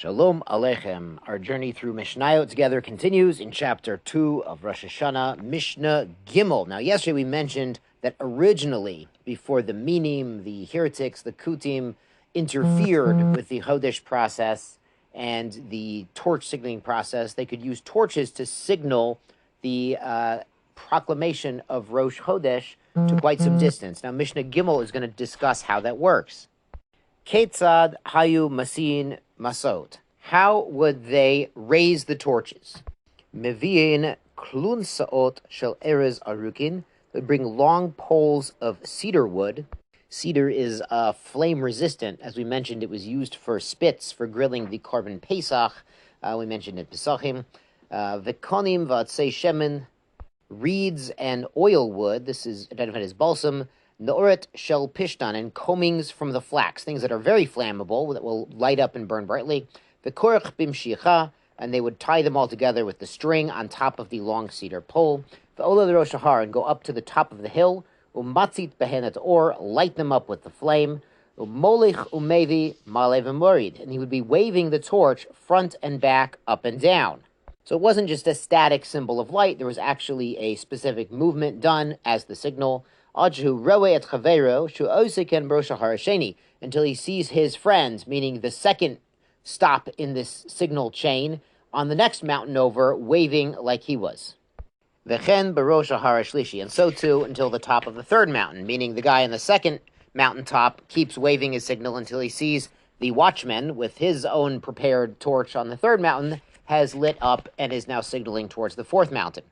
Shalom Aleichem. Our journey through Mishnayot together continues in chapter 2 of Rosh Hashanah, Mishnah Gimel. Now, yesterday we mentioned that originally, before the Minim, the heretics, the Kutim, interfered with the chodesh process and the torch signaling process, they could use torches to signal the proclamation of Rosh Chodesh to quite some distance. Now, Mishnah Gimel is going to discuss how that works. Ketzad hayu masin masot. How would they raise the torches? Meviin klun saot shel erez arukin. They would bring long poles of cedar wood. Cedar is flame resistant. As we mentioned, it was used for spits for grilling the korban pesach. We mentioned it pesachim. Vekonim v'atzei shemen. Reeds and oil wood. This is identified as balsam. Noret shel pishtan, and combings from the flax, things that are very flammable, that will light up and burn brightly. V'korach bimshicha, and they would tie them all together with the string on top of the long cedar pole. V'ola the Rosh Hahar, and go up to the top of the hill. Umatzit behenet or, light them up with the flame. Umolich umevi malev murid, and he would be waving the torch front and back, up and down. So it wasn't just a static symbol of light, there was actually a specific movement done as the signal. Until he sees his friends, meaning the second stop in this signal chain, on the next mountain over, waving like he was. And so too until the top of the third mountain, meaning the guy on the second mountaintop keeps waving his signal until he sees the watchman with his own prepared torch on the third mountain has lit up and is now signaling towards the fourth mountain.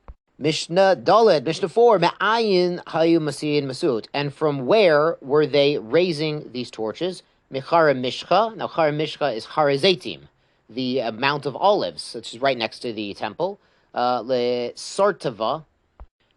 Mishnah Daled, Mishnah 4, Me'ayin hayu masiyin masut. And from where were they raising these torches? Mechara Mishcha. Now, Chara Mishcha is Harazaitim, the Mount of Olives, which is right next to the temple. Le Sartava.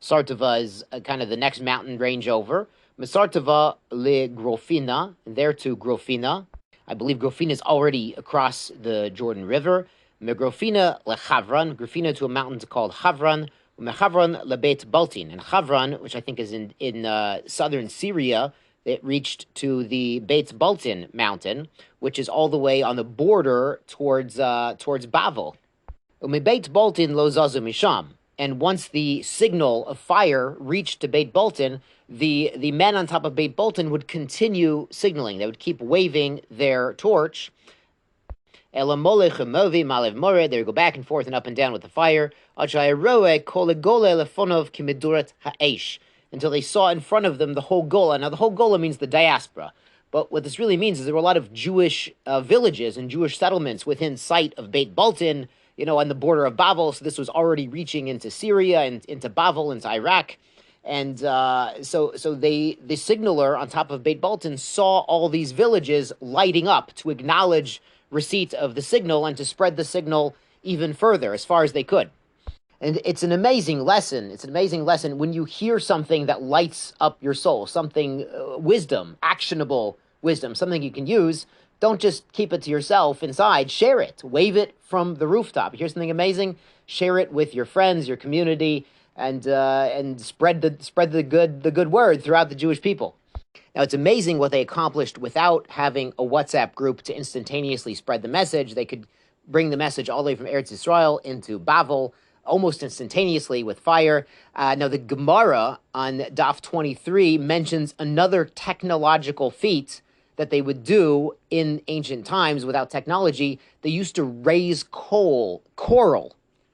Sartava is kind of the next mountain range over. Mesartava le Grofina. And there to Grofina. I believe Grofina is already across the Jordan River. Megrofina le Chavran. Grofina to a mountain called Chavran. Mechavron lebeit Baltin, and Chavran, which I think is in southern Syria, it reached to the Beit Baltin mountain, which is all the way on the border towards Bavel. Umebeit Baltin lo zazu misham, and once the signal of fire reached to Beit Baltin, the men on top of Beit Baltin would continue signaling. They would keep waving their torch. They would go back and forth and up and down with the fire until they saw in front of them the whole Gola. Now, the whole Gola means the diaspora, but what this really means is there were a lot of Jewish villages and Jewish settlements within sight of Beit Baltin, on the border of Bavel. So this was already reaching into Syria and into Bavel, into Iraq. And so the signaler on top of Beit Baltin saw all these villages lighting up to acknowledge receipt of the signal and to spread the signal even further as far as they could. And it's an amazing lesson. It's an amazing lesson when you hear something that lights up your soul, something wisdom, actionable wisdom, something you can use. Don't just keep it to yourself inside. Share it. Wave it from the rooftop. Here's something amazing. Share it with your friends, your community, and spread the good word throughout the Jewish people. Now, it's amazing what they accomplished without having a WhatsApp group to instantaneously spread the message. They could bring the message all the way from Eretz Yisrael into Bavel almost instantaneously with fire. Now, the Gemara on Daf 23 mentions another technological feat that they would do in ancient times without technology. They used to raise coral.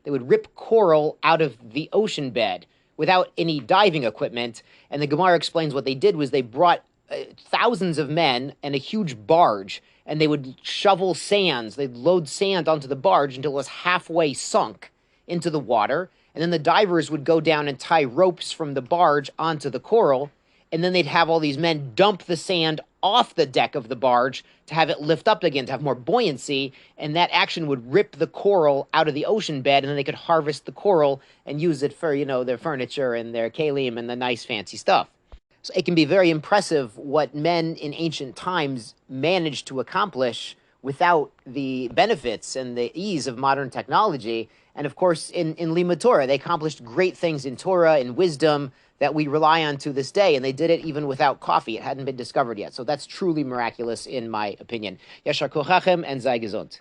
They would rip coral out of the ocean bed without any diving equipment. And the Gemara explains what they did was they brought thousands of men and a huge barge, and they would shovel sands. They'd load sand onto the barge until it was halfway sunk into the water. And then the divers would go down and tie ropes from the barge onto the coral. And then they'd have all these men dump the sand off the deck of the barge to have it lift up again, to have more buoyancy, and that action would rip the coral out of the ocean bed, and then they could harvest the coral and use it for, their furniture and their kalim and the nice fancy stuff. So it can be very impressive what men in ancient times managed to accomplish without the benefits and the ease of modern technology. And of course, in Limud Torah, they accomplished great things in Torah and wisdom that we rely on to this day, and they did it even without coffee. It hadn't been discovered yet. So that's truly miraculous, in my opinion. Yashar kochachem and sei gesund.